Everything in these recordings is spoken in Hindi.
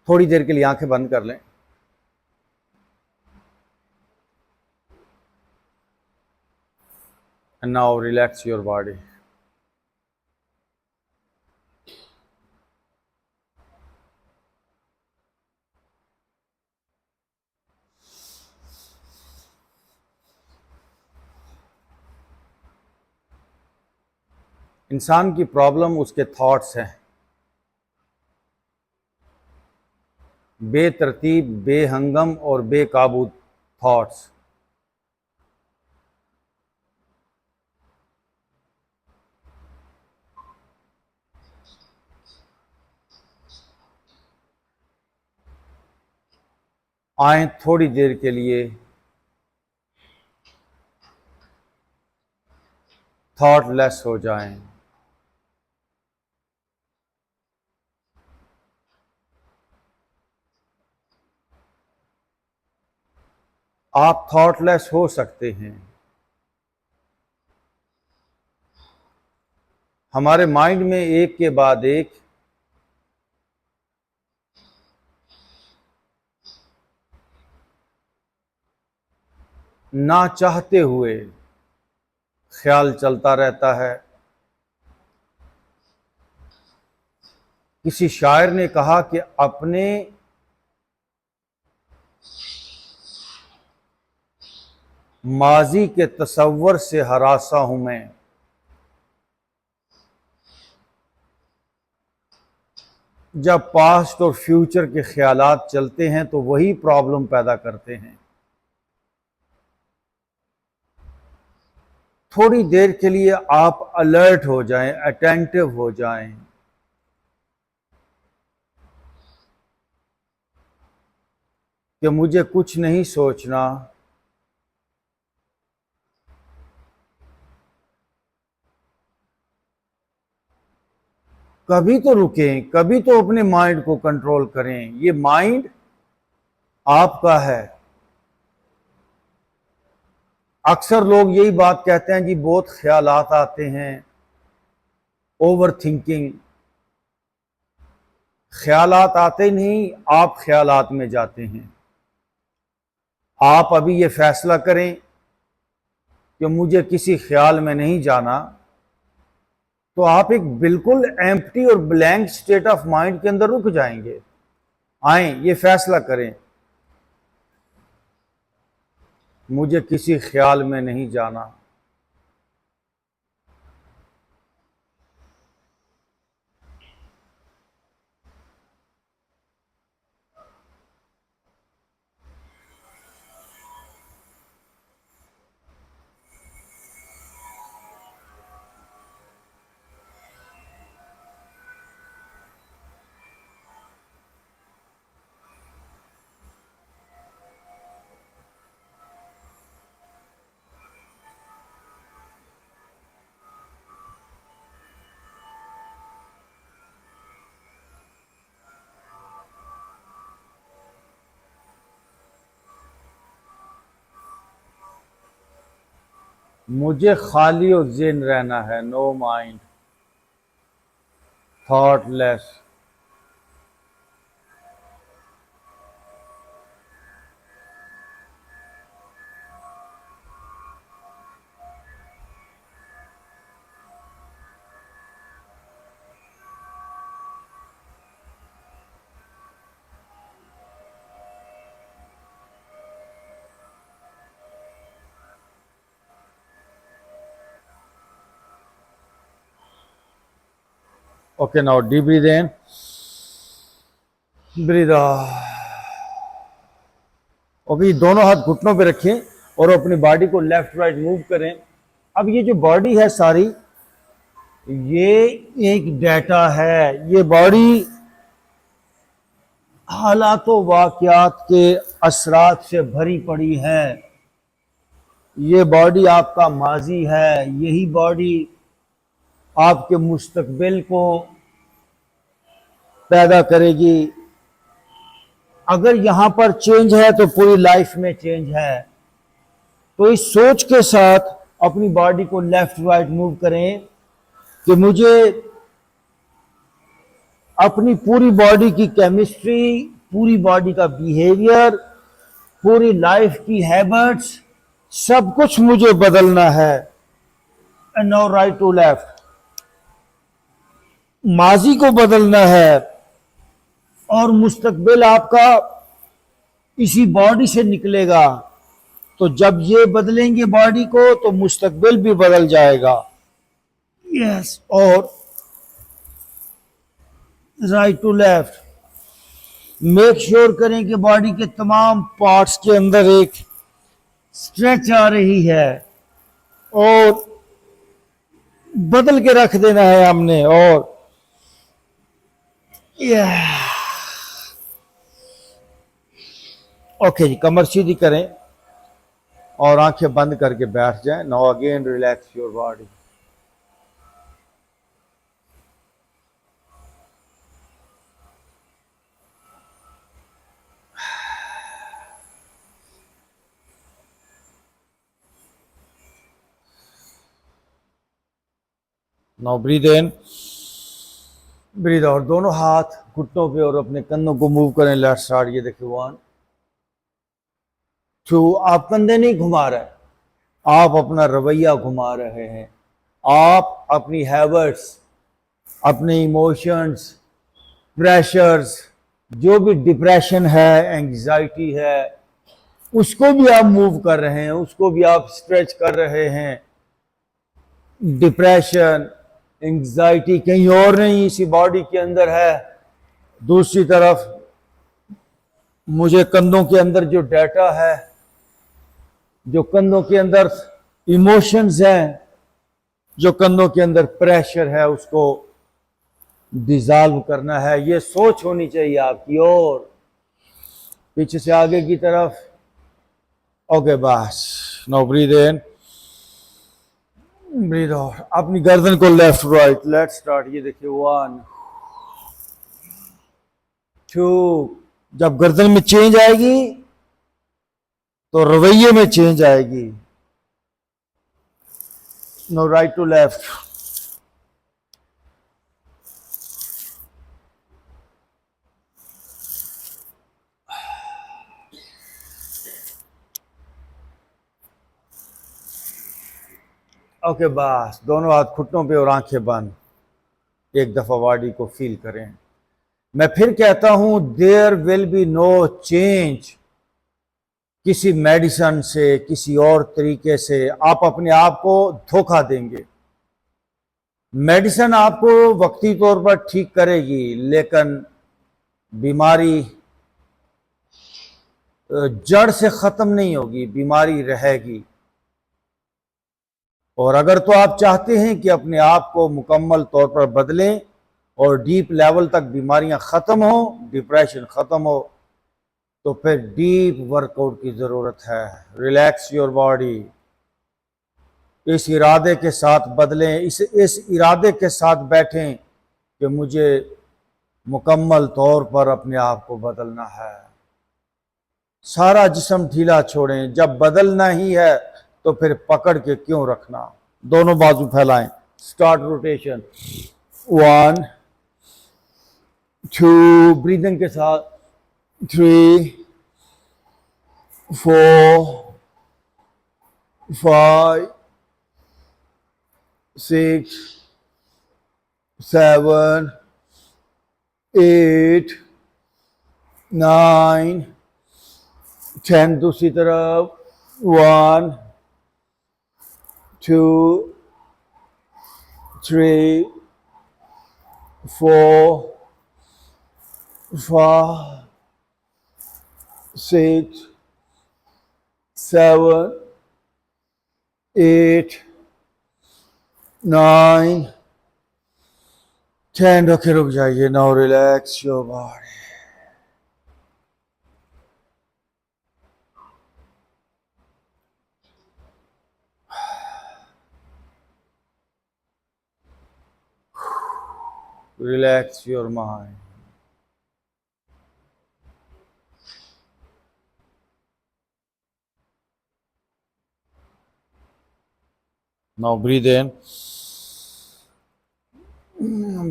थोड़ी देर के लिए आंखें बंद कर लें। And now relax your body. इंसान की प्रॉब्लम उसके थॉट्स हैं, बेतरतीब, बेहंगम और बेकाबू थॉट्स। आए थोड़ी देर के लिए थॉटलेस हो जाएं। आप थॉटलेस हो सकते हैं। हमारे माइंड में एक के बाद एक ना चाहते हुए ख्याल चलता रहता है। किसी शायर ने कहा कि अपने माजी के तसव्वुर से हरासा हूं मैं। जब पास्ट और फ्यूचर के ख्यालात चलते हैं तो वही प्रॉब्लम पैदा करते हैं। थोड़ी देर के लिए आप अलर्ट हो जाएं, अटेंटिव हो जाएं। कि मुझे कुछ नहीं सोचना, कभी तो रुकें, कभी तो अपने माइंड को कंट्रोल करें। ये माइंड आपका है। अक्सर लोग यही बात कहते हैं जी, बहुत ख्यालात आते हैं, ओवर थिंकिंग। ख्यालात आते नहीं, आप ख्यालात में जाते हैं। आप अभी ये फैसला करें कि मुझे किसी ख्याल में नहीं जाना, तो आप एक बिल्कुल एम्प्टी और ब्लैंक स्टेट ऑफ माइंड के अंदर रुक जाएंगे। आए ये फैसला करें, मुझे किसी ख्याल में नहीं जाना। मुझे खाली और ज़ेन रहना है, no mind, thoughtless. Okay, now deep breathe in, breathe out. Okay, दोनों हाथ घुटनों पे रखें और अपनी बॉडी को लेफ्ट राइट मूव करें। अब ये जो बॉडी है सारी, ये एक डेटा है। ये बॉडी हालातों वाक़यात के असरात से भरी पड़ी है। ये बॉडी आपका माजी है। यही बॉडी आपके मुस्तकबिल को पैदा करेगी। अगर यहां पर चेंज है तो पूरी लाइफ में चेंज है। तो इस सोच के साथ अपनी बॉडी को लेफ्ट राइट मूव करें कि मुझे अपनी पूरी बॉडी की केमिस्ट्री पूरी बॉडी का बिहेवियर, पूरी लाइफ की हैबिट्स, सब कुछ मुझे बदलना है। And now right to left, माजी को बदलना है और मुस्तकबिल आपका इसी बॉडी से निकलेगा। तो जब ये बदलेंगे बॉडी को तो मुस्तकबिल भी बदल जाएगा। यस, और right to left, make sure करें कि बॉडी के तमाम पार्ट्स के अंदर एक स्ट्रेच आ रही है और बदल के रख देना है हमने। और ओके जी, कमर सीधी करें और आंखें बंद करके बैठ जाएं। Now again relax your body. Now breathe in, breathe out. दोनों हाथ घुटनों पे और अपने कंधों को मूव करें। Let's start. ये देखिए, 1 2। आप कंधे नहीं घुमा रहे, आप अपना रवैया घुमा रहे हैं। आप अपनी हैबिट्स, अपने इमोशंस, प्रेशर्स, जो भी डिप्रेशन है, एंग्जाइटी है, उसको भी आप मूव कर रहे हैं, उसको भी आप स्ट्रेच कर रहे हैं। डिप्रेशन, एंग्जाइटी कहीं और नहीं, इसी बॉडी के अंदर है। दूसरी तरफ मुझे कंधों के अंदर जो डाटा है, जो कंधों के अंदर इमोशंस हैं, जो कंधों के अंदर प्रेशर है, उसको डिसॉल्व करना है। ये सोच होनी चाहिए आपकी। और पीछे से आगे की तरफ। ओके, बस। Now breathe in, breathe out. अपनी गर्दन को लेफ्ट राइट। Let's start. ये देखिए, 1 2। जब गर्दन में चेंज आएगी तो रवैये में चेंज आएगी। No, right to left. Okay, बस। दोनों हाथ घुटनों पे और आंखें बंद। एक दफा बॉडी को फील करें। मैं फिर कहता हूं, there will be no change किसी मेडिसिन से, किसी और तरीके से। आप अपने आप को धोखा देंगे। मेडिसिन आपको वक्ती तौर पर ठीक करेगी, लेकिन बीमारी जड़ से खत्म नहीं होगी, बीमारी रहेगी। और अगर तो आप चाहते हैं कि अपने आप को मुकम्मल तौर पर बदलें और डीप लेवल तक बीमारियां खत्म हो, डिप्रेशन खत्म हो, तो फिर डीप वर्कआउट की जरूरत है। Relax your body. इस इरादे के साथ बदलें, इस इरादे के साथ बैठें कि मुझे मुकम्मल तौर पर अपने आप को बदलना है। सारा जिस्म ढीला छोड़ें। जब बदलना ही है तो फिर पकड़ के क्यों रखना। दोनों बाजू फैलाएं। Start rotation. 1 2। ब्रीदिंग के साथ 3 4 5 6 7 8 9 10। दूसरी तरफ। 1 2 3 4 5 6 7 8 9 10। ओके, रुक जाइए। Now relax your body. Relax your mind. Now breathe in,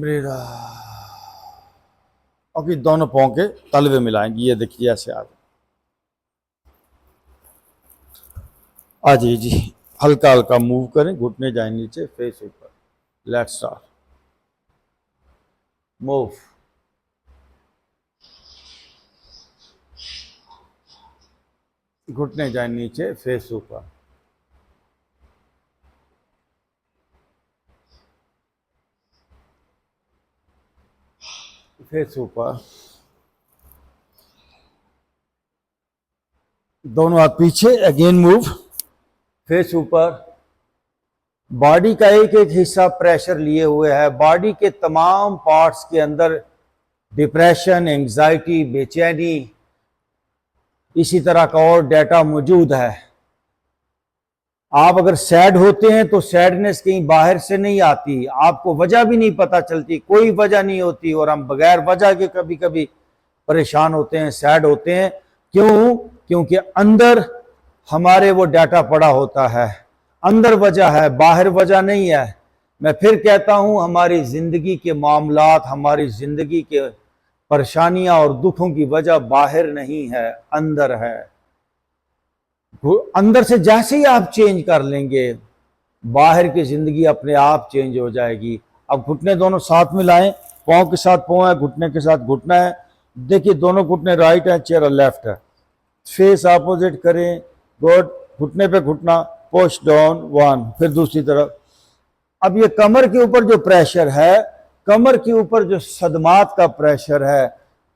breathe out. और दोनों पाँव के तलवे मिलाएंगे। ये देखिए ऐसे आ जाइए जी, हल्का हल्का मूव करें, घुटने जाए नीचे, फेस ऊपर। Let's start, move. घुटने जाए नीचे, फेस ऊपर। फेस ऊपर, दोनों हाथ पीछे, अगेन मूव, फेस ऊपर। बॉडी का एक एक हिस्सा प्रेशर लिए हुए है। बॉडी के तमाम पार्ट्स के अंदर डिप्रेशन, एंजाइटी, बेचैनी, इसी तरह का और डाटा मौजूद है। आप अगर सैड होते हैं तो सैडनेस कहीं बाहर से नहीं आती, आपको वजह भी नहीं पता चलती, कोई वजह नहीं होती, और हम बगैर वजह के कभी कभी परेशान होते हैं, सैड होते हैं। क्यों? क्योंकि अंदर हमारे वो डाटा पड़ा होता है, अंदर वजह है, बाहर वजह नहीं है। मैं फिर कहता हूं, हमारी जिंदगी के मामलात, हमारी जिंदगी के परेशानियां और दुखों की वजह बाहर नहीं है, अंदर है। अंदर से जैसे ही आप चेंज कर लेंगे, बाहर की जिंदगी अपने आप चेंज हो जाएगी। अब घुटने दोनों साथ में लाएं, पाँव के साथ पाँव है, घुटने के साथ घुटना है। देखिए दोनों घुटने राइट है, चेहरा लेफ्ट है, फेस अपोजिट करें, गुड। घुटने पे घुटना, पुश डाउन, 1। फिर दूसरी तरफ। अब ये कमर के ऊपर जो प्रेशर है, कमर के ऊपर जो सदमात का प्रेशर है,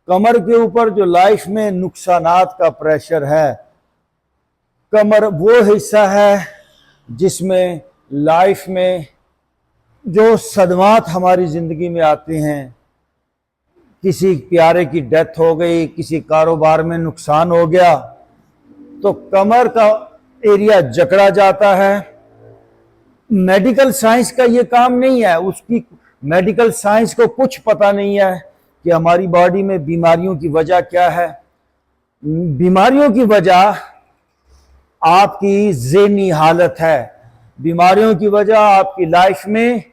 कमर के ऊपर जो लाइफ में नुकसानात का प्रेशर है, कमर वो हिस्सा है जिसमें लाइफ में जो सदमात हमारी ज़िंदगी में आते हैं, किसी प्यारे की डेथ हो गई, किसी कारोबार में नुकसान हो गया, तो कमर का एरिया जकड़ा जाता है। मेडिकल साइंस का ये काम नहीं है, उसकी मेडिकल साइंस को कुछ पता नहीं है कि हमारी बॉडी में बीमारियों की वजह क्या है। बीमारियों की वजह आपकी ज़हनी हालत है, बीमारियों की वजह आपकी लाइफ में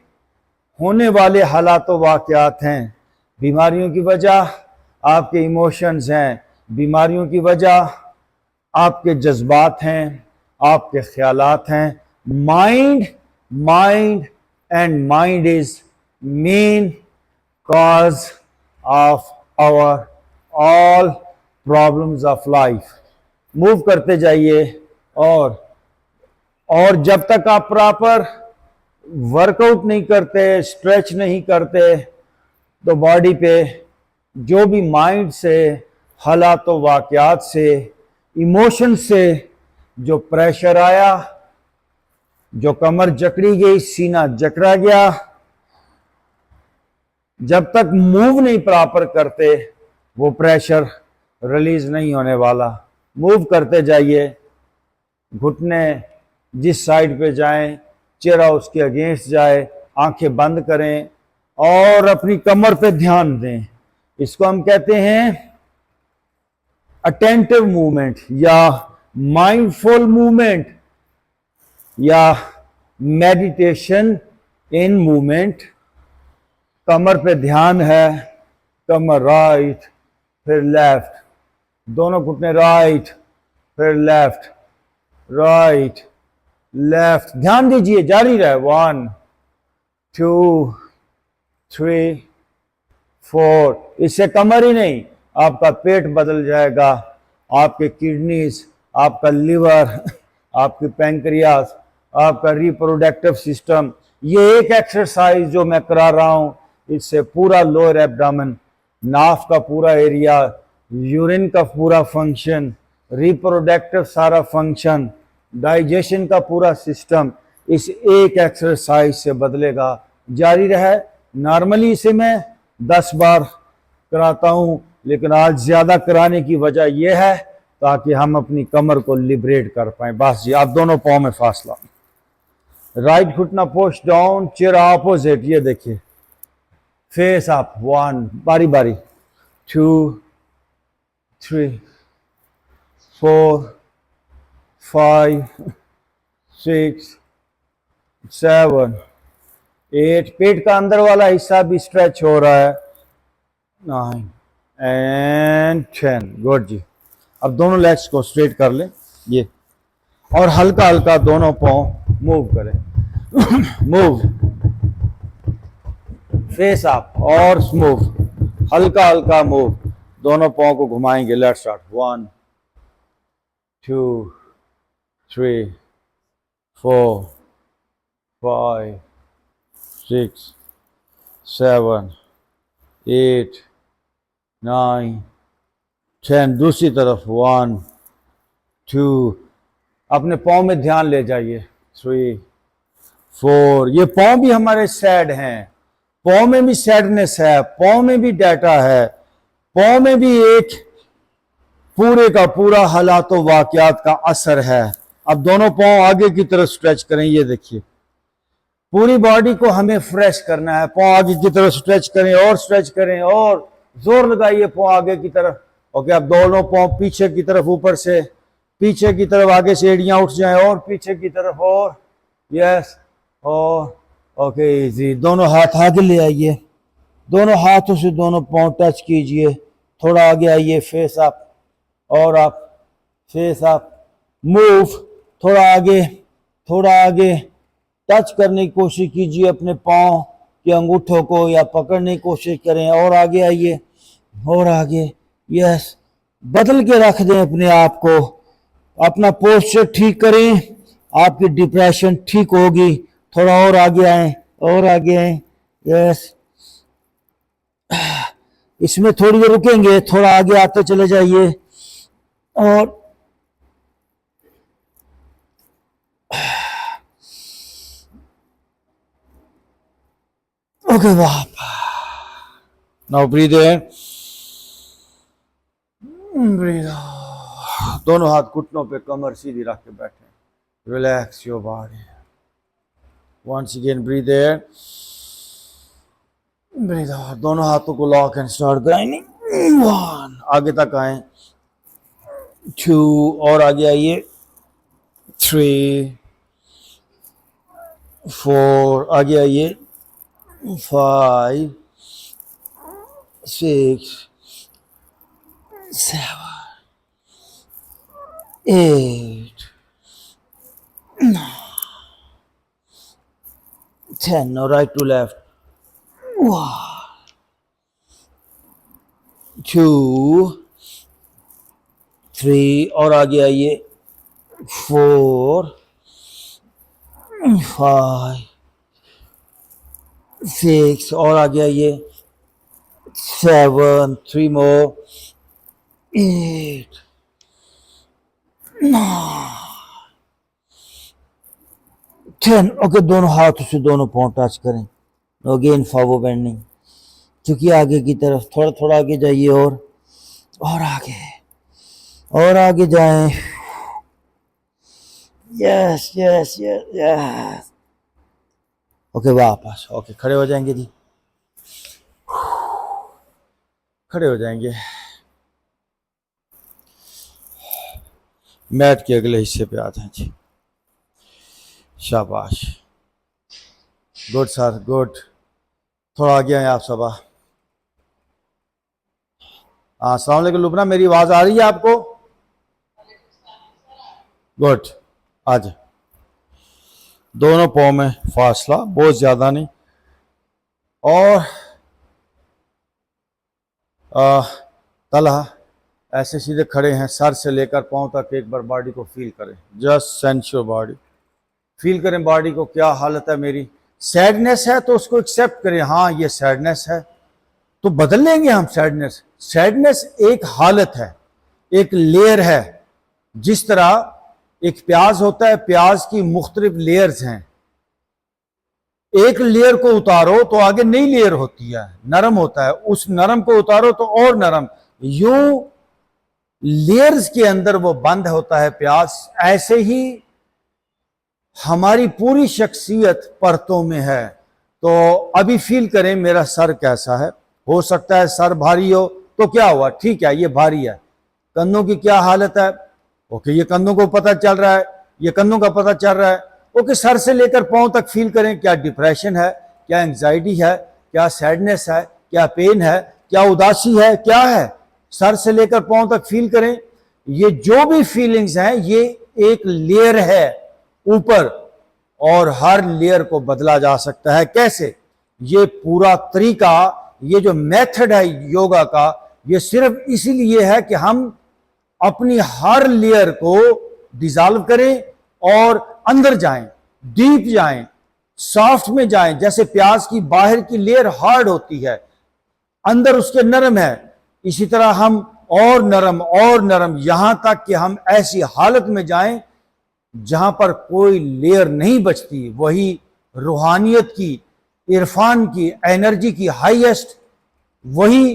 होने वाले हालात व वाक़यात हैं, बीमारियों की वजह आपके इमोशंस हैं, बीमारियों की वजह आपके जज्बात हैं, आपके ख्यालात हैं। Mind and mind is main cause of our all problems of life. Move करते जाइए, और जब तक आप प्रॉपर वर्कआउट नहीं करते, स्ट्रेच नहीं करते, तो बॉडी पे जो भी माइंड से, हालात व वाक़यात से, इमोशन से जो प्रेशर आया, जो कमर जकड़ी गई, सीना जकड़ा गया, जब तक मूव नहीं प्रॉपर करते वो प्रेशर रिलीज नहीं होने वाला। मूव करते जाइए, घुटने जिस साइड पे जाएं, चेहरा उसके अगेंस्ट जाए, आंखें बंद करें और अपनी कमर पे ध्यान दें। इसको हम कहते हैं अटेंटिव मूवमेंट या माइंडफुल मूवमेंट या मेडिटेशन इन मूवमेंट। कमर पे ध्यान है, कमर राइट फिर लेफ्ट, दोनों घुटने राइट फिर लेफ्ट, राइट लेफ्ट। ध्यान दीजिए, जारी रहे। 1 2 3 4। इससे कमर ही नहीं, आपका पेट बदल जाएगा, आपके किडनीज, आपका लिवर, आपकी पैंक्रियास, आपका रिप्रोडक्टिव सिस्टम। ये एक एक्सरसाइज जो मैं करा रहा हूं, इससे पूरा लोअर एब्डामन, नाफ का पूरा एरिया, यूरिन का पूरा फंक्शन, रिप्रोडक्टिव सारा फंक्शन, डाइजेशन का पूरा सिस्टम इस एक एक्सरसाइज से बदलेगा। जारी रहे। नॉर्मली इसे मैं 10 बार कराता हूं, लेकिन आज ज्यादा कराने की वजह यह है ताकि हम अपनी कमर को लिबरेट कर पाए। बस जी, आप दोनों पाँव में फासला, राइट घुटना पुश डाउन, चेहरा अपोजिट। ये देखिए, फेस अप। 1, बारी बारी, 2 3 4 5 6 7 8। पेट का अंदर वाला हिस्सा भी स्ट्रेच हो रहा है। 9 एंड 10। गुड जी। अब दोनों लेग्स को स्ट्रेट कर लें ये, और हल्का हल्का दोनों पाँव मूव करें। मूव, फेस अप और मूव, हल्का हल्का मूव, दोनों पाँव को घुमाएंगे। Let's start. 1 2 3 4 5 6 7 8 9 10। दूसरी तरफ 1 2, अपने पाँव में ध्यान ले जाइए। 3 4, ये पाँव भी हमारे सैड हैं, पाँव में भी सैडनेस है, पाँव में भी डाटा है, पाँव में भी एक पूरे का पूरा हालात व वाकयात का असर है। अब दोनों पाँव आगे की तरफ स्ट्रेच करें। ये देखिए, पूरी बॉडी को हमें फ्रेश करना है। पाँव आगे की तरफ स्ट्रेच करें और स्ट्रेच करें और जोर लगाइए पाँव आगे की तरफ। ओके, अब दोनों पाँव पीछे की तरफ, ऊपर से पीछे की तरफ, आगे से एड़ियां उठ जाएं और पीछे की तरफ, और यस, और ओके जी। दोनों हाथ आगे ले आइए, दोनों हाथों से दोनों पाँव टच कीजिए। थोड़ा आगे आइए, फेस अप और अप, फेस अप, मूव, थोड़ा आगे, थोड़ा आगे। टच करने की कोशिश कीजिए अपने पाँव के अंगूठों को, या पकड़ने की कोशिश करें। और आगे आइए, और आगे, यस। बदल के रख दें अपने आप को, अपना पोस्चर ठीक करें, आपकी डिप्रेशन ठीक होगी। थोड़ा और आगे आए, और आगे आए, यस। इसमें थोड़ी देर रुकेंगे, थोड़ा आगे आते चले जाइए। और ओके, वाह। Now breathe in, breathe out. दोनों हाथ घुटनों पे, कमर सीधी रख के बैठे। Relax your body. Once again breathe in, breathe out. दोनों हाथों को लॉक एंड स्टार्ट ग्राइंडिंग। 1, आगे तक आए। 2, और आगे आइए। 3 4, आगे आइए। 5 6 7 8 9 10। Now right to left. 1 2 3, और आगे आइए। 4 5 6, और आगे आइए। 7, 3 more, 8 9 10। ओके, दोनों हाथों से दोनों पाँव टच करें। अगेन फॉरवर्ड बेंडिंग, क्योंकि आगे की तरफ थोड़ा थोड़ा आगे जाइए, और आगे, और आगे जाएं। Yes yes yes yes. Okay, वापस। ओके, खड़े हो जाएंगे जी, खड़े हो जाएंगे। मैट के अगले हिस्से पे आते हैं जी। शाबाश, गुड सर, गुड। थोड़ा आगे आए आप सब। हाँ, अस्सलाम वालेकुम लुबना, मेरी आवाज़ आ रही है आपको? गुड। आज दोनों पाँव में फासला बहुत ज़्यादा नहीं, और तला ऐसे सीधे खड़े हैं। सर से लेकर पाँव तक एक बार बॉडी को फील करें। Just sense your body, feel करें बॉडी को, क्या हालत है मेरी। सैडनेस है तो उसको एक्सेप्ट करें, हाँ ये सैडनेस है, तो बदल लेंगे हम सैडनेस। सैडनेस एक हालत है, एक लेयर है। जिस तरह एक प्याज होता है, प्याज की मुख्तलिफ लेयर्स हैं। एक लेयर को उतारो तो आगे नई लेयर होती है, नरम होता है, उस नरम को उतारो तो और नरम, यूं लेयर्स के अंदर वो बंद होता है प्याज। ऐसे ही हमारी पूरी शख्सियत परतों में है। तो अभी फील करें मेरा सर कैसा है। हो सकता है सर भारी हो, तो क्या हुआ, ठीक है ये भारी है। कंधों की क्या हालत है, ओके ये कंधों को पता चल रहा है, ये कंधों का पता चल रहा है। ओके, सर से लेकर पांव तक फील करें, क्या डिप्रेशन है, क्या एंजाइटी है, क्या सैडनेस है, क्या पेन है, क्या उदासी है, क्या है। सर से लेकर पांव तक फील करें। ये जो भी फीलिंग्स हैं ये एक लेयर है ऊपर, और हर लेयर को बदला जा सकता है। कैसे? ये पूरा तरीका, ये जो मेथड है योगा का, ये सिर्फ इसीलिए है कि हम अपनी हर लेयर को डिसॉल्व करें और अंदर जाएं, डीप जाएं, सॉफ्ट में जाएं। जैसे प्याज की बाहर की लेयर हार्ड होती है, अंदर उसके नरम है, इसी तरह हम और नरम यहां तक कि हम ऐसी हालत में जाएं जहां पर कोई लेयर नहीं बचती। वही रूहानियत की, इरफान की, एनर्जी की हाईएस्ट वही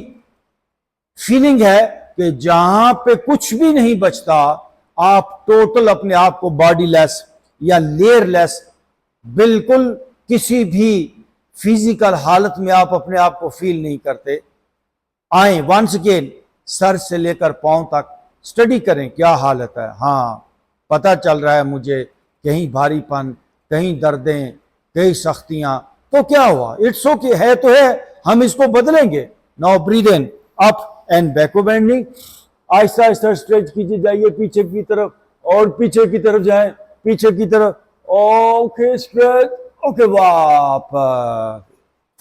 फीलिंग है कि जहां पे कुछ भी नहीं बचता, आप टोटल अपने आप को बॉडी लेस या लेयर लेस, बिल्कुल किसी भी फिजिकल हालत में आप अपने आप को फील नहीं करते। आए वंस अगेन, सर से लेकर पांव तक स्टडी करें क्या हालत है। हाँ, पता चल रहा है मुझे कहीं भारीपन, कहीं दर्दें, कहीं सख्तियां, तो क्या हुआ, इट्स ओके, है तो है, हम इसको बदलेंगे। Now breathe in, up and backward bending. आहिस्ता आहिस्ता स्ट्रेच कीजिए, जाइए पीछे की तरफ और पीछे की तरफ जाएं, पीछे की तरफ, ओके स्ट्रेच, ओके वापस।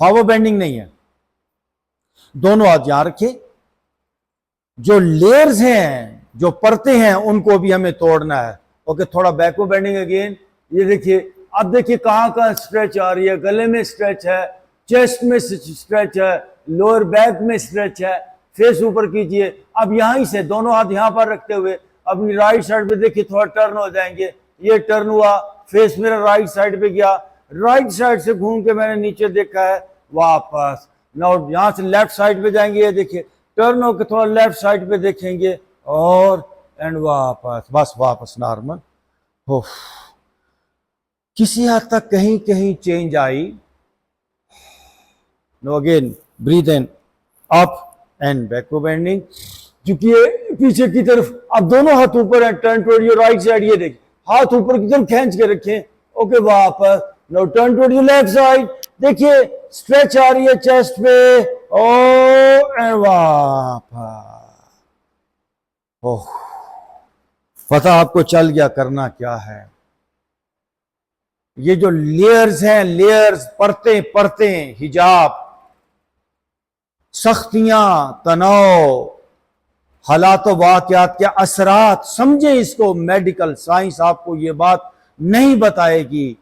फॉरवर्ड बेंडिंग नहीं है, दोनों हाथ यहां रखिए। जो लेयर्स हैं, जो परतें हैं, उनको भी हमें तोड़ना है। ओके, थोड़ा बैकवर्ड बेंडिंग अगेन। ये देखिए, अब देखिए कहां कहां स्ट्रेच आ रही है। गले में स्ट्रेच है, चेस्ट में स्ट्रेच है, लोअर बैक में स्ट्रेच है। फेस ऊपर कीजिए। अब यहीं से दोनों हाथ यहां पर रखते हुए अपनी राइट साइड पे देखिए, थोड़ा टर्न हो जाएंगे। ये टर्न हुआ, फेस मेरा राइट साइड पे गया, राइट साइड से घूम के मैंने नीचे देखा है, वापस। नाउ यहां से लेफ्ट साइड पे जाएंगे, ये देखिए टर्न होकर थोड़ा लेफ्ट साइड पे देखेंगे और एंड वापस, बस वापस नॉर्मल हो। किसी हद तक कहीं कहीं चेंज आई। No again, breathe in, up and backward bending. झुकिए पीछे की तरफ, अब दोनों हाथ ऊपर है, turn toward your right side. ये देखिए हाथ ऊपर की तरफ खींच के रखें। ओके, वापस। Now turn toward your left side. देखिए स्ट्रेच आ रही है चेस्ट पे, एंड वापस। ओह, पता आपको चल गया करना क्या है। ये जो लेयर्स हैं, लेयर्स, परतें परतें, हिजाब, सख्तियां, तनाव, हालात वाक़यात के असरात, समझे इसको। मेडिकल साइंस आपको ये बात नहीं बताएगी,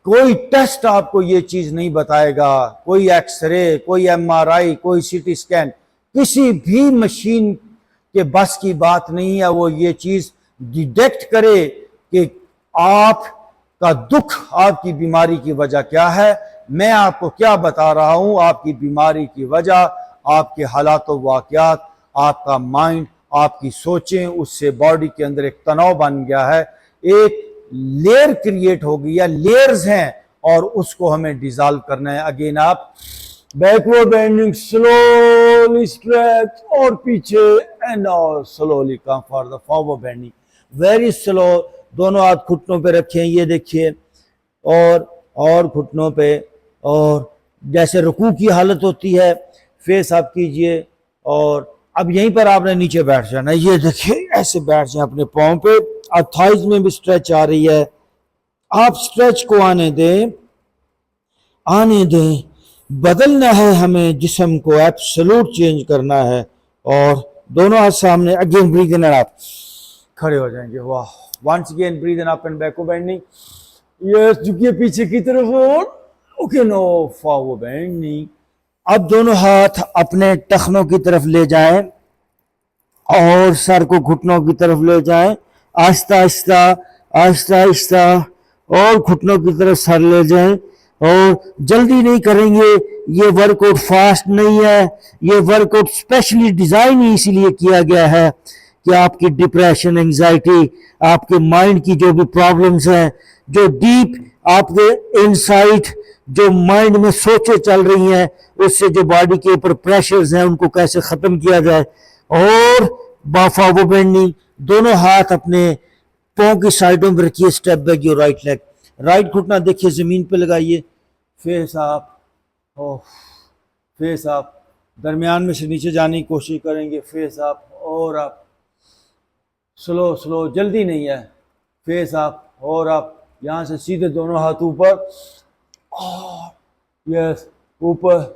कोई टेस्ट आपको ये चीज नहीं बताएगा, कोई एक्सरे, कोई एमआरआई, कोई सीटी स्कैन, किसी भी मशीन के बस की बात नहीं है वो ये चीज डिटेक्ट करे कि आपका दुख, आपकी बीमारी की वजह क्या है। मैं आपको क्या बता रहा हूं, आपकी बीमारी की वजह आपके हालात वाक़यात, आपका माइंड, आपकी सोचें, उससे बॉडी के अंदर एक तनाव बन गया है, एक लेयर क्रिएट हो गई है, लेयर्स हैं, और उसको हमें डिसॉल्व करना है। अगेन आप बैकवर्ड बेंडिंग, स्लोली स्ट्रेच और पीछे, and now slowly come for the forward bending, very slow. दोनों हाथ घुटनों पे रखें, ये देखिए, और घुटनों पे, और जैसे रुकू की हालत होती है, फेस आप कीजिए, और अब यहीं पर आपने नीचे बैठ जाना। ये देखिए ऐसे बैठ जाए अपने पाँव पे। अब थाइज में भी स्ट्रेच आ रही है, आप स्ट्रेच को आने दें, बदलना है हमें, जिस्म को एब्सोल्यूट चेंज करना है। और दोनों हाथ सामने, अगेन ब्रीथ इन, आप खड़े हो जाएंगे। वाह, once again breathe in, up and backward bending. Yes, झुकिए पीछे की तरफ, और ओके, नो फॉरवर्ड बेंडिंग। अब दोनों हाथ अपने टखनों की तरफ ले जाएं और सर को घुटनों की तरफ ले जाएं, आहिस्ता आहिस्ता, आहिस्ता आहिस्ता, और घुटनों की तरफ सर ले जाएं, और जल्दी नहीं करेंगे। ये वर्कआउट फास्ट नहीं है, ये वर्कआउट स्पेशली डिजाइन ही इसीलिए किया गया है कि आपकी डिप्रेशन, एंजाइटी, आपके माइंड की जो भी प्रॉब्लम्स हैं, जो डीप आपके इनसाइड जो माइंड में सोचें चल रही हैं, उससे जो बॉडी के ऊपर प्रेशर्स हैं, उनको कैसे खत्म किया जाए। और फॉरवर्ड बेंडिंग, दोनों हाथ अपने पांव की साइडों में रखिए, step back your right leg, right घुटना देखिए जमीन पे लगाइए, फेस आप, फेस आप, दरमियान में से नीचे जाने की कोशिश करेंगे, फेस अप और अप, स्लो स्लो, जल्दी नहीं है, फेस अप और अप, यहाँ से सीधे दोनों हाथ ऊपर, यस ऊपर,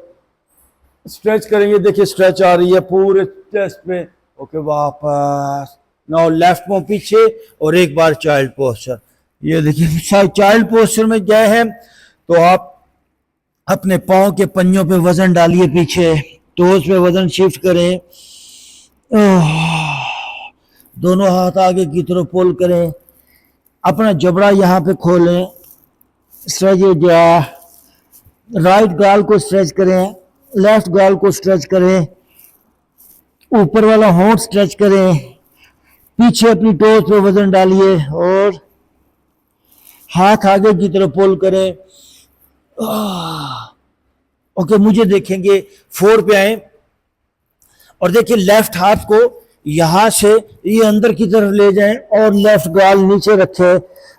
स्ट्रेच करेंगे, देखिए स्ट्रेच आ रही है पूरे चेस्ट पे, ओके वापस, नाउ लेफ्ट पांव पीछे और एक बार चाइल्ड पोस्चर। ये देखिए चाइल्ड पोस्चर में गए हैं तो आप अपने पांव के पंजों पे वजन डालिए, पीछे टोज पे वजन शिफ्ट करें, दोनों हाथ आगे की तरफ पुल करें, अपना जबड़ा यहाँ पे खोलें, स्ट्रेच, राइट गाल को स्ट्रेच करें, लेफ्ट गाल को स्ट्रेच करें, ऊपर वाला होंठ स्ट्रेच करें, पीछे अपनी टोज पे वजन डालिए और हाथ आगे की तरफ पुल करें। ओके, मुझे देखेंगे, 4 पे आए और देखिए लेफ्ट हाथ को यहां से ये अंदर की तरफ ले जाएं और लेफ्ट गाल नीचे रखे,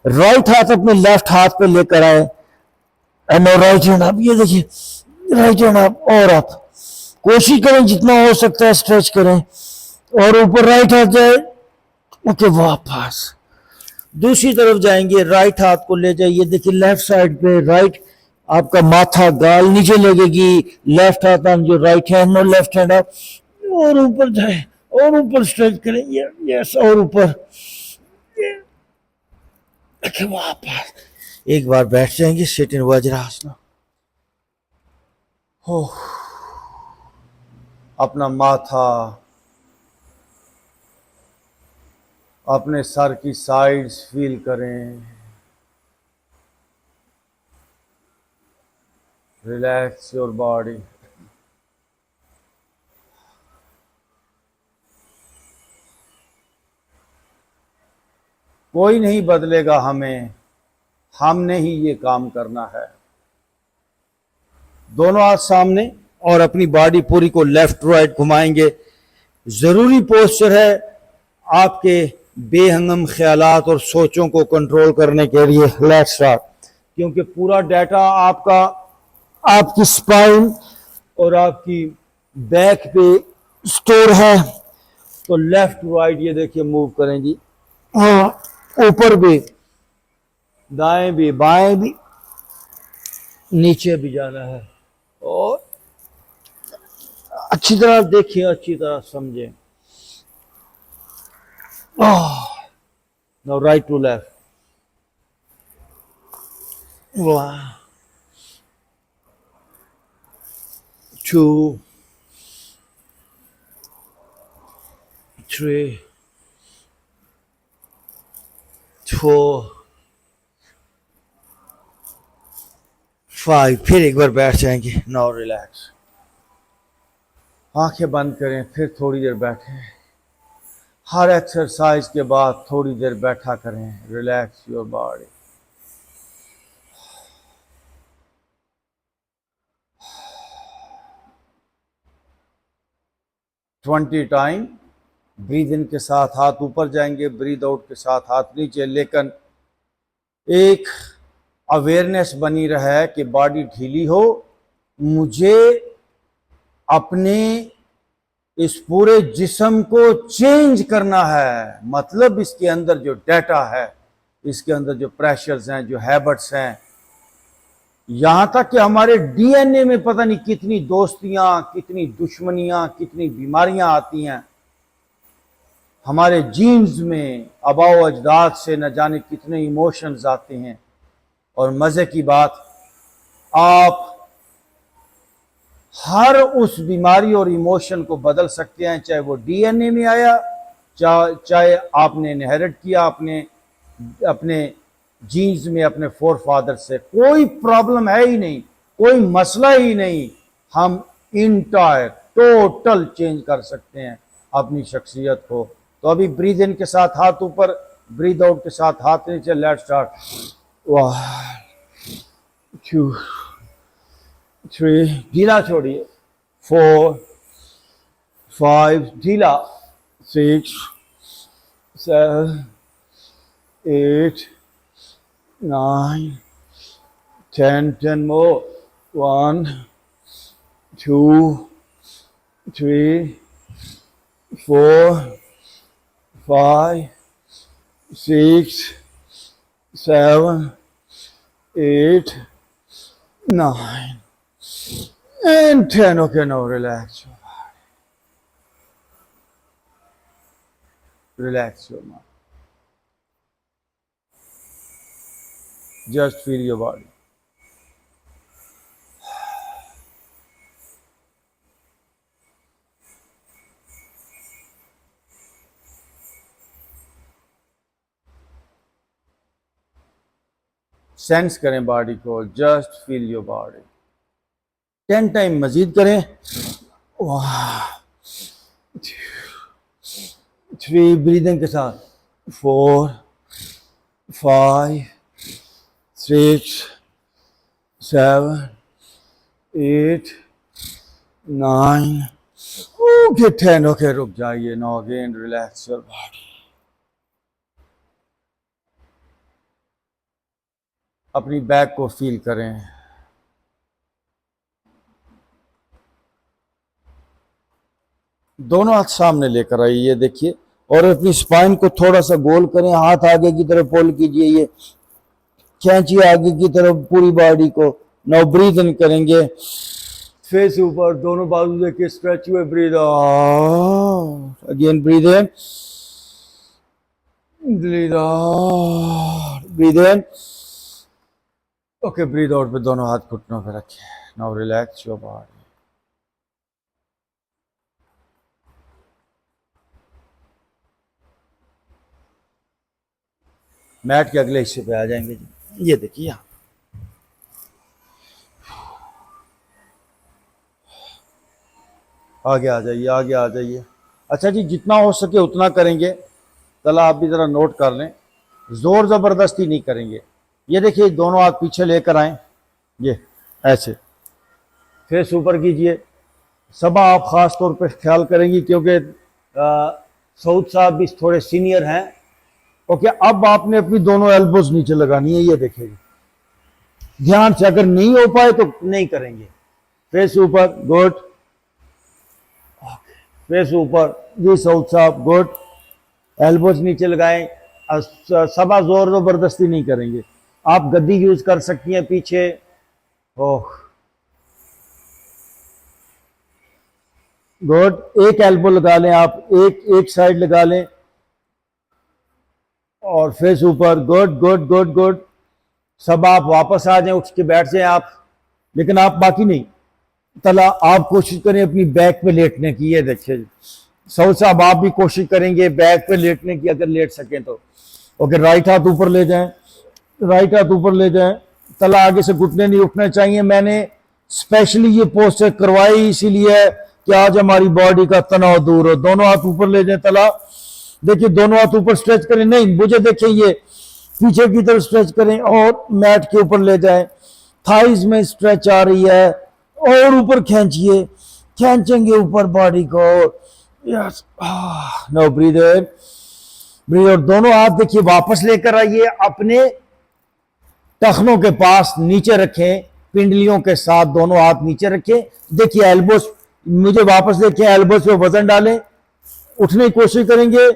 राइट हाथ अपने लेफ्ट हाथ पे लेकर आए एंड राइट हैंड अप, ये देखिए राइट हैंड अप और अप, कोशिश करें जितना हो सकता है स्ट्रेच करें और ऊपर राइट हाथ जाए, ओके वापस दूसरी तरफ जाएंगे, राइट हाथ को ले जाइए, देखिए लेफ्ट साइड पे, राइट आपका माथा गाल नीचे लगेगी, लेफ्ट हाथ ऑन जो राइट हैंड और लेफ्ट हैंड अप और ऊपर जाए और ऊपर स्ट्रेच करें, यस और ऊपर, ओके वापस एक बार बैठ जाएंगे, सिट इन वज्रासन, हो अपना माथा अपने सर की साइड्स फील करें, रिलैक्स योर बॉडी, कोई नहीं बदलेगा हमें, हमने ही ये काम करना है। दोनों हाथ सामने और अपनी बॉडी पूरी को लेफ्ट राइट घुमाएंगे। जरूरी पोस्चर है आपके बेहंगम ख्यालात और सोचों को कंट्रोल करने के लिए। लेट्स स्टार्ट, क्योंकि पूरा डाटा आपका आपकी स्पाइन और आपकी बैक पे स्टोर है, तो लेफ्ट राइट ये देखिए मूव करेंगी, हाँ ऊपर भी, दाएं भी, बाएं भी, नीचे भी जाना है और अच्छी तरह देखिए, अच्छी तरह समझें। नाउ राइट टू लेफ्ट, 1 2 3 4 5, फिर एक बार बैठ जाएंगे। नाउ रिलैक्स, आंखें बंद करें, फिर थोड़ी देर बैठें। हर एक्सरसाइज के बाद थोड़ी देर बैठा करें। Relax your body. Twenty time breathe in के साथ हाथ ऊपर जाएंगे, ब्रीद आउट के साथ हाथ नीचे, लेकिन एक अवेयरनेस बनी रहे कि बॉडी ढीली हो, मुझे अपने इस पूरे जिस्म को चेंज करना है। मतलब इसके अंदर जो डाटा है, इसके अंदर जो प्रेशर्स हैं, जो हैबिट्स हैं, यहां तक कि हमारे डीएनए में पता नहीं कितनी दोस्तियां, कितनी दुश्मनियां, कितनी बीमारियां आती हैं। हमारे जीन्स में आबाओ अजदाद से न जाने कितने इमोशंस आते हैं। और मजे की बात, आप हर उस बीमारी और इमोशन को बदल सकते हैं, चाहे वो डीएनए में आया, चाहे आपने इनहेरिट किया अपने जीन्स में, अपने फोर फादर से। कोई प्रॉब्लम है ही नहीं, कोई मसला ही नहीं। हम इंटायर टोटल चेंज कर सकते हैं अपनी शख्सियत को। तो अभी ब्रीद इन के साथ हाथ ऊपर, ब्रीद आउट के साथ हाथ नीचे। Let's start. 1 2 3, ढीला छोड़िए, 4 5, ढीला, 6 7 8 9 10 10 more, 1 2 3, 4, 5, 6, 7, 8, 9, and 10. Okay, now relax your body. Relax your mind. Just feel your body. Sense करें बॉडी को, just feel your body. 10 time मजीद करें। 3 ब्रीदिंग के साथ। 4, 5, 6, 7, 8, 9, ओके 10। ओके रुक जाइए। Now again relax your body. अपनी बैक को फील करें। दोनों हाथ सामने लेकर आइए, ये देखिए, और अपनी स्पाइन को थोड़ा सा गोल करें। हाथ आगे की तरफ पुल कीजिए, ये खींचिए आगे की तरफ पूरी बॉडी को। नाउ ब्रीथ इन करेंगे, फेस ऊपर, दोनों बाजू देखिए स्ट्रेच हुए। Breathe out, again breathe in, breathe out, breathe in. Okay, breathe out पे दोनों हाथ घुटनों पे रखें। Now relax your body. Mat के अगले हिस्से पे आ जाएंगे जी, ये देखिए यहाँ। आगे आ जाइए, आगे आ जाइए। अच्छा जी, जितना हो सके उतना करेंगे। तला आप भी ज़रा नोट कर लें, ज़ोर ज़बरदस्ती नहीं करेंगे। ये देखिए, दोनों हाथ पीछे लेकर आएँ, ये ऐसे। फेस ऊपर कीजिए। सबा आप ख़ास तौर पे ख्याल करेंगी क्योंकि सऊद साहब भी थोड़े सीनियर हैं। ओके, अब आपने अपनी दोनों एल्बोज नीचे लगानी है, ये देखिए ध्यान से। अगर नहीं हो पाए तो नहीं करेंगे। फेस ऊपर, गुड। फेस ऊपर जी सऊद साहब, गुड। एल्बोज नीचे लगाएं। सबा जोर जबरदस्ती नहीं करेंगे। आप गद्दी यूज कर सकती हैं पीछे। Oh good. एक एल्बो लगा लें आप, एक साइड लगा लें और फेस ऊपर, गुड गुड गुड गुड। सब आप वापस आ जाएं, उठ के बैठ जाएं आप, लेकिन आप बाकी नहीं। तला आप कोशिश करें अपनी बैक पे लेटने की, ये देखिए सऊद साहब आप भी कोशिश करेंगे बैक पे लेटने की, अगर लेट सकें तो। ओके, राइट हाथ ऊपर ले जाएं, राइट हाथ ऊपर ले जाएं। तला आगे से घुटने नहीं उठने चाहिए। मैंने स्पेशली ये पोस्टर करवाई इसीलिए कि आज हमारी बॉडी का तनाव दूर हो। दोनों हाथ ऊपर ले जाएं। तला देखिए, दोनों हाथ ऊपर स्ट्रेच करें, नहीं मुझे देखिए, ये पीछे की तरफ स्ट्रेच करें और मैट के ऊपर ले जाएं। थाइज में स्ट्रेच आ रही है और ऊपर खींचिए, खींचेंगे ऊपर बॉडी को। Yes, no breathe in, breathe out. दोनों हाथ देखिए वापस लेकर आइए, अपने टखनों के पास नीचे रखें, पिंडलियों के साथ दोनों हाथ नीचे रखें। देखिए एल्बोस, मुझे वापस देखें, एल्बोस पे वजन डालें, उठने की कोशिश करेंगे।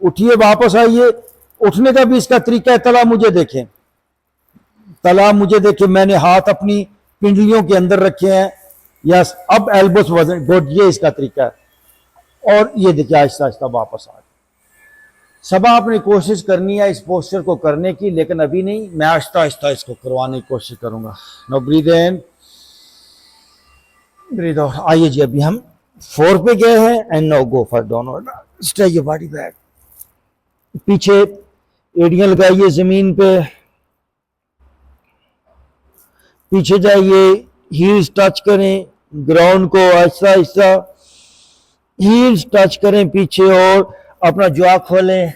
उठिए, वापस आइए। उठने का भी इसका तरीका है। तला मुझे देखें, तला मुझे देखें, मैंने हाथ अपनी पिंडलियों के अंदर रखे हैं। यस, अब एल्बोस वजन, गुड, ये इसका तरीका है। और ये देखिए आहिस्ता आहिस्ता वापस आ। सब आपने कोशिश करनी है इस पोस्चर को करने की, लेकिन अभी नहीं, मैं आहिस्ता आहिस्ता इसको करवाने की कोशिश करूंगा। No breathe in, breathe out. आइए जी, अभी हम 4 पे गए हैं एंड नो गो फॉर दोनों। स्ट्रेच योर बॉडी बैक, पीछे एड़ियां लगाइए जमीन पे, पीछे जाइए, हील्स टच करें ग्राउंड को, आहिस्ता आहिस्ता हील्स टच करें पीछे, और अपना जॉ खोलें,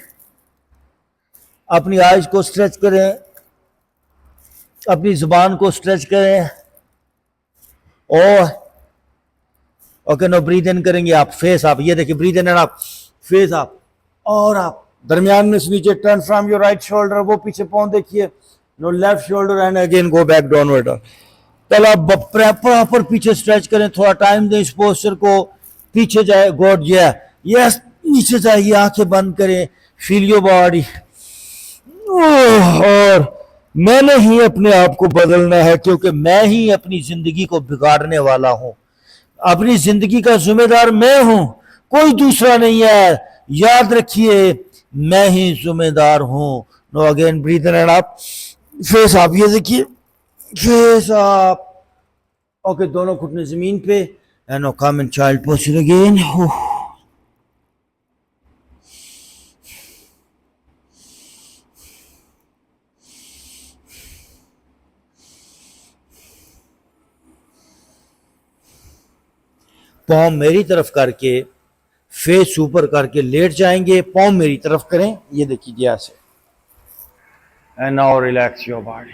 अपनी आइज को स्ट्रेच करें, अपनी जुबान को स्ट्रेच करें। और ओके, नो ब्रीथ इन करेंगे आप, फेस आप, ये देखिए ब्रीथ इन आप, फेस आप, और आप दरमियान में से नीचे, turn from your right shoulder, वो पीछे पाँव देखिए, no left shoulder and again go back downward. तला प्रॉपर पीछे स्ट्रेच करें, थोड़ा टाइम दें इस पोस्चर को। पीछे जाए, गॉड यस, नीचे जाइए, आंखें बंद करें, फील योर बॉडी। और मैंने ही अपने आप को बदलना है, क्योंकि मैं ही अपनी जिंदगी को बिगाड़ने वाला हूं। अपनी जिंदगी का जिम्मेदार मैं हूं, कोई दूसरा नहीं है। याद रखिए, मैं ही जिम्मेदार हूं। No again, breathe in and up, face up, ये देखिए, फेस आप। ओके, दोनों घुटने जमीन पे, and no come in child posture again. पाँव मेरी तरफ करके, फेस ऊपर करके लेट जाएंगे, पाँव मेरी तरफ करें, ये देखिए ऐसे। And now relax your body.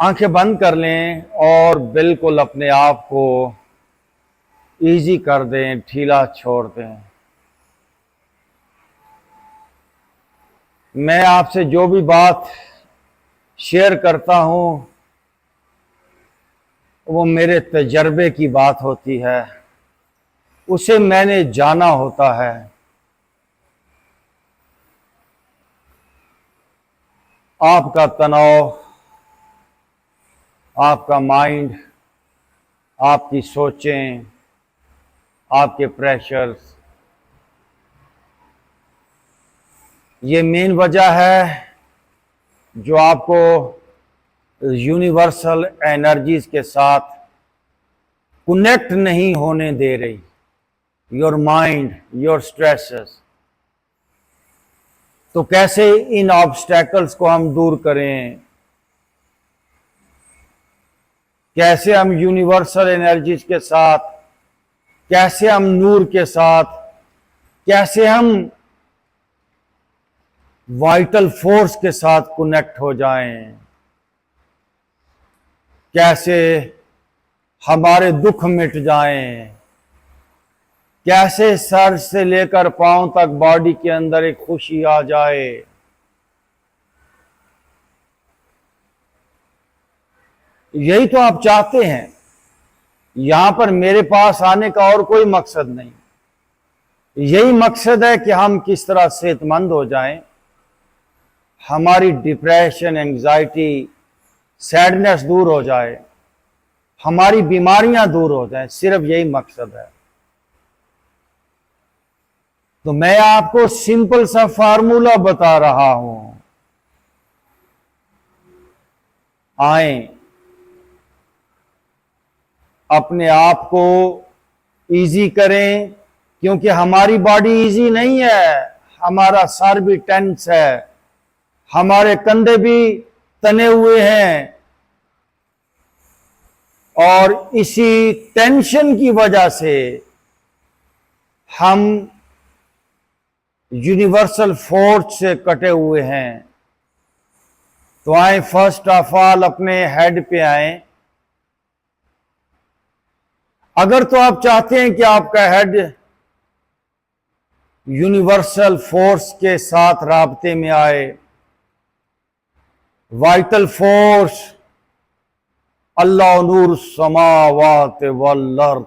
आंखें बंद कर लें और बिल्कुल अपने आप को इजी कर दें, ढीला छोड़ दें। मैं आपसे जो भी बात शेयर करता हूं वो मेरे तजर्बे की बात होती है, उसे मैंने जाना होता है। आपका तनाव, आपका माइंड, आपकी सोचें, आपके प्रेशर्स, ये मेन वजह है जो आपको यूनिवर्सल एनर्जीज के साथ कनेक्ट नहीं होने दे रही। Your mind, your stresses. तो कैसे इन ऑब्स्टेकल्स को हम दूर करें, कैसे हम यूनिवर्सल एनर्जीज के साथ, कैसे हम नूर के साथ, कैसे हम वाइटल फोर्स के साथ कनेक्ट हो जाएं, कैसे हमारे दुख मिट जाएं, कैसे सर से लेकर पांव तक बॉडी के अंदर एक खुशी आ जाए। यही तो आप चाहते हैं। यहां पर मेरे पास आने का और कोई मकसद नहीं, यही मकसद है कि हम किस तरह सेहतमंद हो जाएं, हमारी डिप्रेशन, एंजाइटी, सैडनेस दूर हो जाए, हमारी बीमारियां दूर हो जाएं। सिर्फ यही मकसद है। तो मैं आपको सिंपल सा फार्मूला बता रहा हूं। आए, अपने आप को इजी करें, क्योंकि हमारी बॉडी इजी नहीं है। हमारा सर भी टेंस है, हमारे कंधे भी तने हुए हैं, और इसी टेंशन की वजह से हम यूनिवर्सल फोर्स से कटे हुए हैं। तो आए, फर्स्ट ऑफ ऑल अपने हेड पे आए। अगर तो आप चाहते हैं कि आपका हेड यूनिवर्सल फोर्स के साथ राब्ते में आए, वाइटल फोर्स, अल्लाह नूर समावात वल अर्द,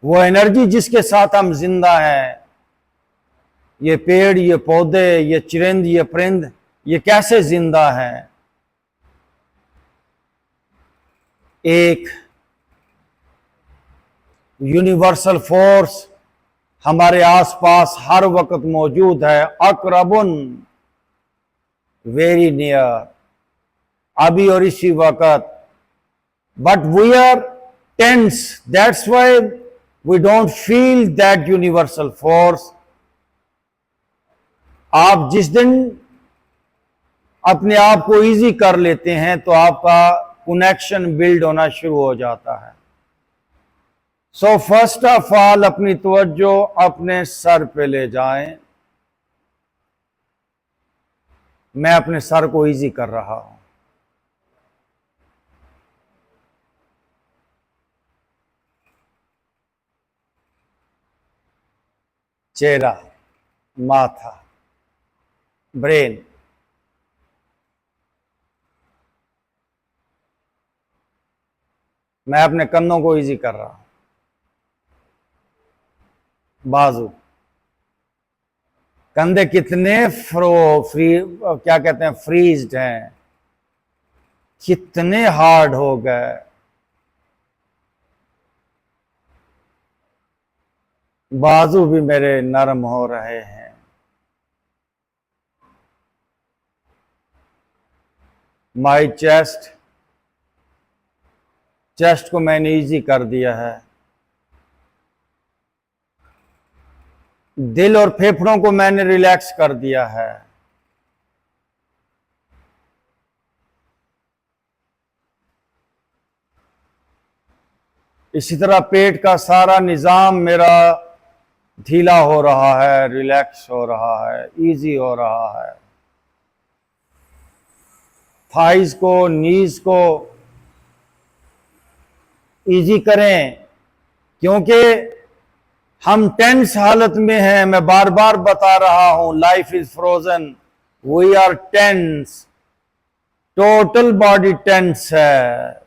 वो एनर्जी जिसके साथ हम जिंदा हैं। ये पेड़, ये पौधे, ये चिरिंद, ये परिंद, ये कैसे जिंदा हैं? एक यूनिवर्सल फोर्स हमारे आसपास हर वक्त मौजूद है, अकरबुन, वेरी नियर, अभी और इसी वक्त। But we are tense, that's why we don't feel that universal force. आप जिस दिन अपने आप को इजी कर लेते हैं तो आपका कनेक्शन बिल्ड होना शुरू हो जाता है। सो फर्स्ट ऑफ ऑल अपनी तवज्जो अपने सर पे ले जाएं। मैं अपने सर को इजी कर रहा हूं। चेहरा, माथा, ब्रेन, मैं अपने कंधों को इजी कर रहा हूं, बाजू, कंधे कितने फ्री क्या कहते हैं, फ्रीज्ड हैं, कितने हार्ड हो गए। बाजू भी मेरे नरम हो रहे हैं। माई चेस्ट, चेस्ट को मैंने इजी कर दिया है। दिल और फेफड़ों को मैंने रिलैक्स कर दिया है। इसी तरह पेट का सारा निजाम मेरा ढीला हो रहा है, रिलैक्स हो रहा है, इजी हो रहा है। थाइज को, नीज को इजी करें, क्योंकि हम टेंस हालत में हैं। मैं बार बार बता रहा हूं, life is frozen, we are tense, total body tense है।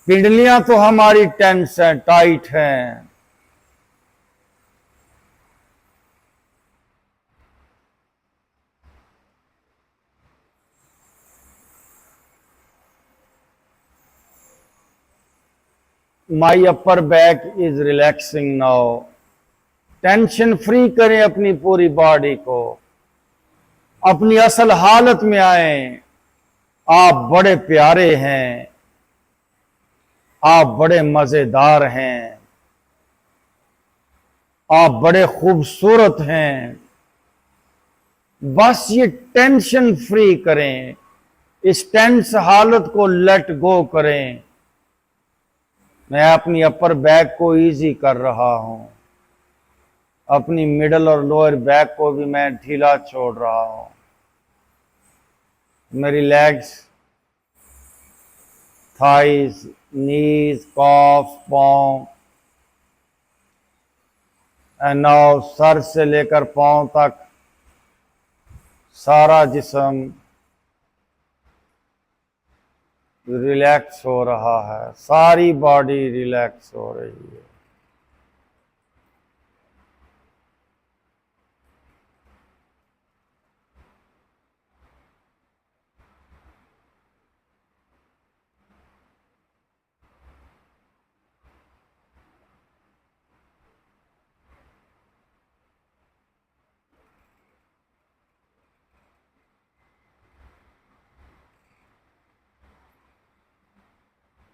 पिंडलियां तो हमारी टेंस हैं, टाइट हैं। My upper back is relaxing now. Tension free करें अपनी पूरी बॉडी को, अपनी असल हालत में आए। आप बड़े प्यारे हैं, आप बड़े मजेदार हैं, आप बड़े खूबसूरत हैं। बस ये टेंशन फ्री करें, इस टेंस हालत को लेट गो करें। मैं अपनी अपर बैक को इजी कर रहा हूं, अपनी मिडल और लोअर बैक को भी मैं ढीला छोड़ रहा हूं। मेरी लेग्स, थाइज, नीज, कॉफ, पाँव एंड नाउ सर से लेकर पाँव तक सारा जिस्म रिलैक्स हो रहा है, सारी बॉडी रिलैक्स हो रही है।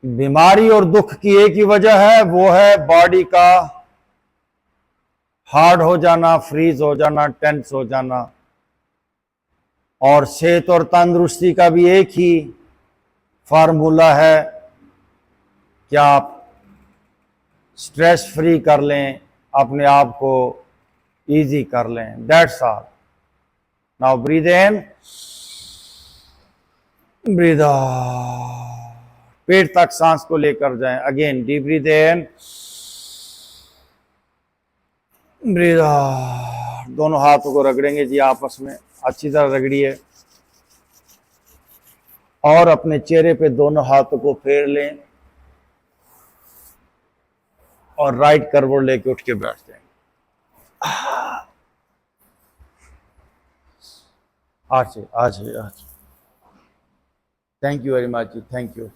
बीमारी और दुख की एक ही वजह है, वो है बॉडी का हार्ड हो जाना, फ्रीज हो जाना, टेंस हो जाना। और सेहत और तंदुरुस्ती का भी एक ही फार्मूला है कि आप स्ट्रेस फ्री कर लें, अपने आप को इजी कर लें। That's all. Now breathe in, breathe out. पेट तक सांस को लेकर जाएं। Again deep breathe in, breathe out. दोनों हाथों को रगड़ेंगे जी आपस में, अच्छी तरह रगड़िए। और अपने चेहरे पे दोनों हाथों को फेर लें और राइट करवट लेके उठ के बैठ जाएं। आज थैंक यू वेरी मच जी, थैंक यू।